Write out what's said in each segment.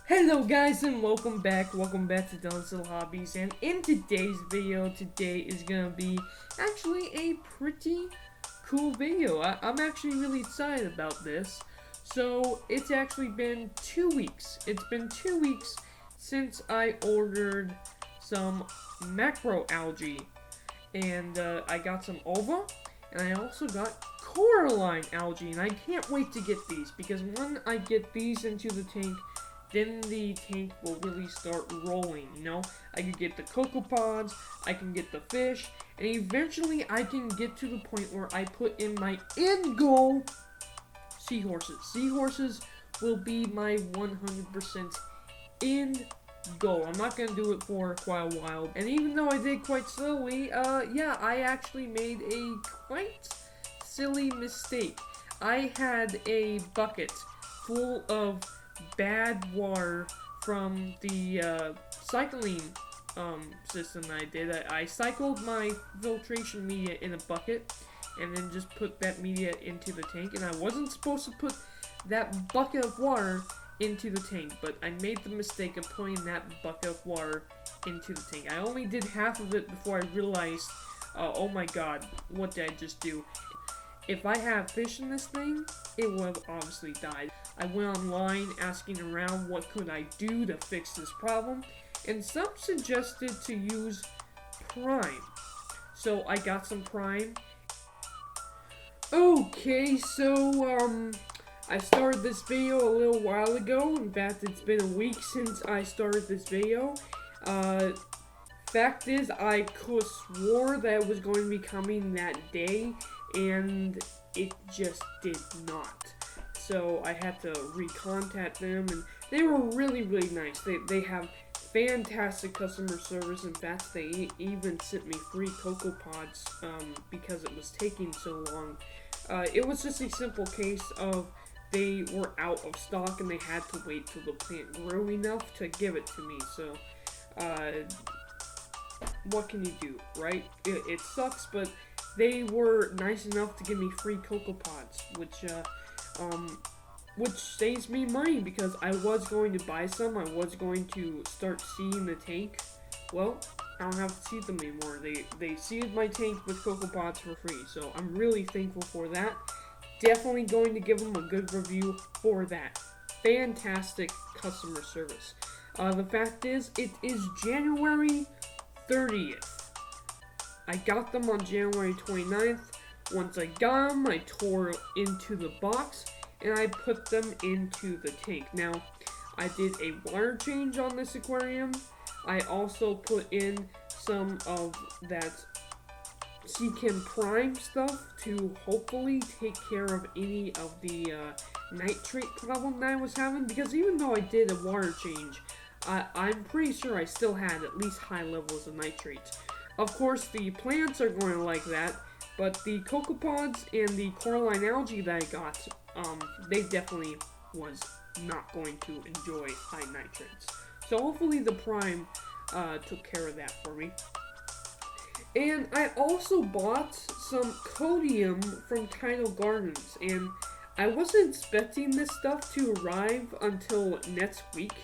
Hello guys and welcome back to Dylan's Little Hobbies, and in today's video, today is gonna be actually a pretty cool video. I'm actually really excited about this. So it's actually been 2 weeks. It's been 2 weeks since I ordered some macro algae, and I got some ulva, and I also got coriline algae, and I can't wait to get these because when I get these into the tank, then the tank will really start rolling, you know? I can get the copepods, I can get the fish, and eventually I can get to the point where I put in my end goal, seahorses. Seahorses will be my 100% end goal. I'm not going to do it for quite a while, and even though I did quite slowly, yeah, I actually made a quite silly mistake. I had a bucket full of bad water from the cycling system that I did. I cycled my filtration media in a bucket and then just put that media into the tank, and I wasn't supposed to put that bucket of water into the tank, but I made the mistake of putting that bucket of water into the tank. I only did half of it before I realized, oh my god, what did I just do? If I had fish in this thing, it would have obviously died. I went online asking around what could I do to fix this problem, and some suggested to use prime. So I got some prime. Okay, so I started this video a little while ago. In fact, it's been a week since I started this video. Fact is, I could swore that it was going to be coming that day, and it just did not. So I had to recontact them, and they were really, really nice. They have fantastic customer service. In fact, they even sent me free cocoa pods because it was taking so long. It was just a simple case of they were out of stock, and they had to wait till the plant grew enough to give it to me. So, what can you do, right? It sucks, but they were nice enough to give me free cocoa pods, which saves me money because I was going to buy some. I was going to start seeding the tank. Well, I don't have to seed them anymore. They seeded my tank with cocoa pods for free, so I'm really thankful for that. Definitely going to give them a good review for that. Fantastic customer service. The fact is, it is January 30th. I got them on January 29th. Once I got them, I tore into the box and I put them into the tank. Now, I did a water change on this aquarium. I also put in some of that Chem Prime stuff to hopefully take care of any of the nitrate problem that I was having, because even though I did a water change, I'm pretty sure I still had at least high levels of nitrates. Of course, the plants are going to like that, but the copepods and the coriline algae that I got, they definitely was not going to enjoy high nitrates. So hopefully the prime took care of that for me. And I also bought some codium from Tidle Gardens, and I wasn't expecting this stuff to arrive until next week,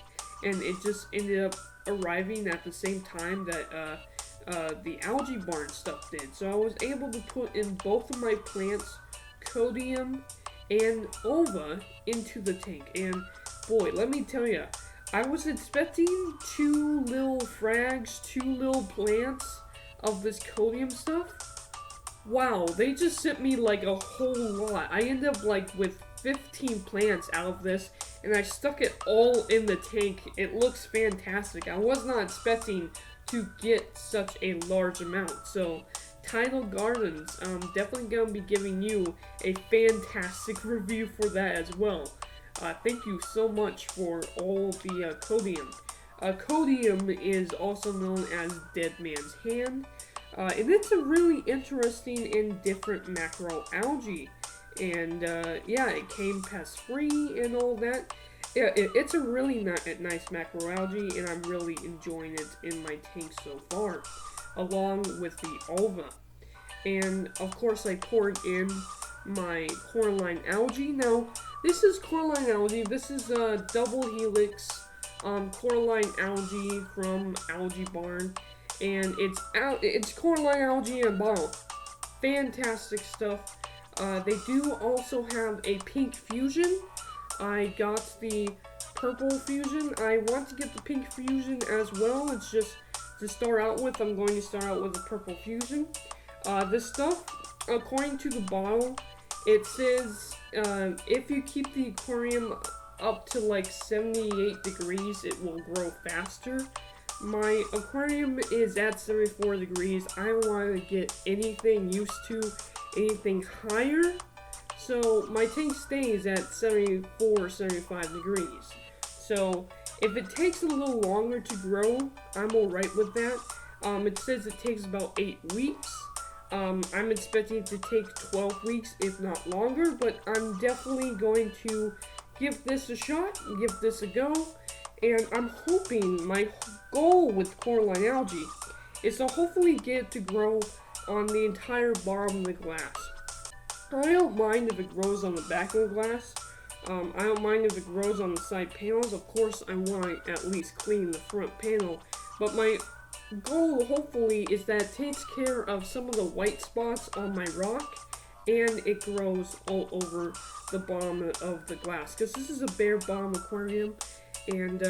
and it just ended up arriving at the same time that the algae barn stuff did. So I was able to put in both of my plants, codium and ulva, into the tank. And boy, let me tell you, I was expecting two little frags, two little plants of this codium stuff. Wow, they just sent me like a whole lot. I ended up like with 15 plants out of this, and I stuck it all in the tank. It looks fantastic. I was not expecting to get such a large amount. So Tidal Gardens, definitely gonna be giving you a fantastic review for that as well. Thank you so much for all the codium. Codium is also known as Dead Man's Hand, and it's a really interesting and different macro algae. And yeah, it came pest free and all that. Yeah, it's a really nice macroalgae, and I'm really enjoying it in my tank so far, along with the ulva. And of course, I poured in my coriline algae. Now, this is coriline algae. This is a double helix coriline algae from Algae Barn, and it's coriline algae in a bottle. Fantastic stuff. They do also have a pink fusion. I got the purple fusion. I want to get the pink fusion as well. It's just to start out with. I'm going to start out with the purple fusion. This stuff, according to the bottle, it says if you keep the aquarium up to like 78 degrees, it will grow faster. My aquarium is at 74 degrees. I don't want to get anything used to anything higher. So my tank stays at 74, 75 degrees. So if it takes a little longer to grow, I'm alright with that. It says it takes about 8 weeks. I'm expecting it to take 12 weeks, if not longer, but I'm definitely going to give this a shot, give this a go, and I'm hoping, my goal with coriline algae is to hopefully get it to grow on the entire bottom of the glass. I don't mind if it grows on the back of the glass. I don't mind if it grows on the side panels. Of course, I want to at least clean the front panel, but my goal, hopefully, is that it takes care of some of the white spots on my rock, and it grows all over the bottom of the glass, because this is a bare bottom aquarium, and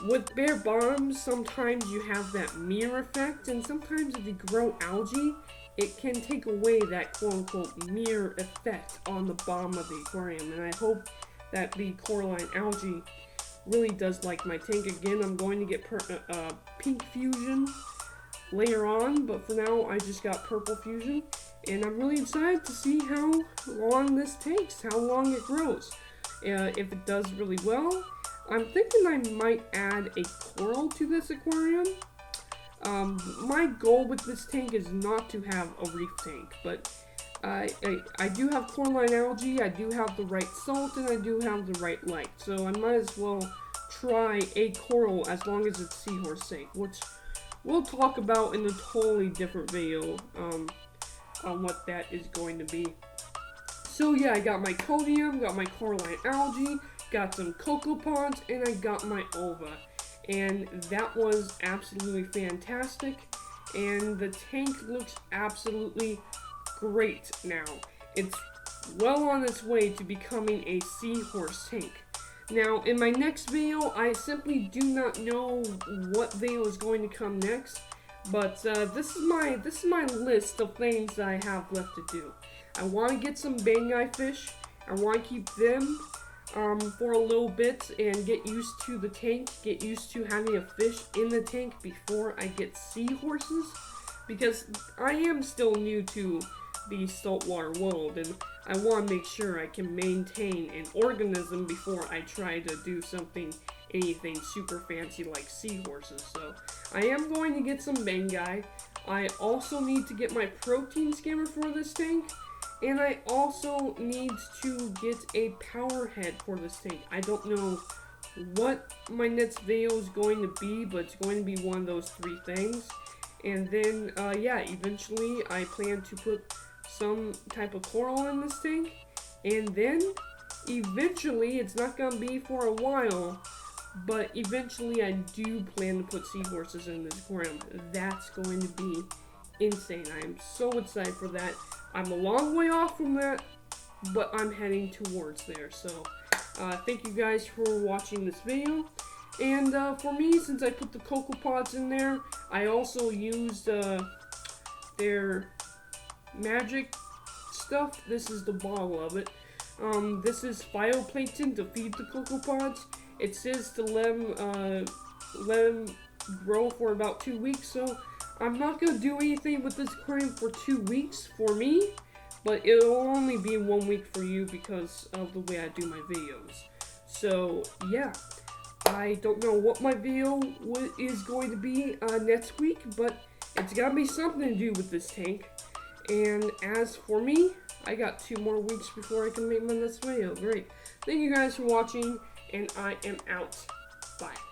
with bare bottoms, sometimes you have that mirror effect, and sometimes if you grow algae, it can take away that quote-unquote mirror effect on the bottom of the aquarium, and I hope that the coriline algae really does like my tank. Again, I'm going to get pink fusion later on, but for now I just got purple fusion, and I'm really excited to see how long this takes, how long it grows. If it does really well, I'm thinking I might add a coral to this aquarium. My goal with this tank is not to have a reef tank, but I do have coriline algae, I do have the right salt, and I do have the right light, so I might as well try a coral as long as it's seahorse safe, which we'll talk about in a totally different video on what that is going to be. So yeah, I got my codium, got my coriline algae, got some copepods, and I got my ulva. And that was absolutely fantastic, and the tank looks absolutely great now. It's well on its way to becoming a seahorse tank. Now, in my next video, I simply do not know what video is going to come next, but this is my list of things that I have left to do. I want to get some bangai fish. I want to keep them for a little bit and get used to the tank, get used to having a fish in the tank before I get seahorses, because I am still new to the saltwater world, and I want to make sure I can maintain an organism before I try to do anything super fancy like seahorses. So I am going to get some bangai. I also need to get my protein skimmer for this tank, and I also need to get a power head for this tank. I don't know what my next video is going to be, but it's going to be one of those 3 things. And then, yeah, eventually I plan to put some type of coral in this tank. And then, eventually, it's not going to be for a while, but eventually I do plan to put seahorses in this aquarium. That's going to be insane. I am so excited for that. I'm a long way off from that, but I'm heading towards there. So, thank you guys for watching this video. And for me, since I put the copepods in there, I also used their magic stuff. This is the bottle of it. This is phytoplankton to feed the copepods. It says to let them grow for about 2 weeks. So I'm not going to do anything with this aquarium for 2 weeks for me, but it'll only be 1 week for you because of the way I do my videos. So yeah, I don't know what my video is going to be next week, but it's got to be something to do with this tank. And as for me, I got 2 more weeks before I can make my next video. Great. Thank you guys for watching, and I am out. Bye.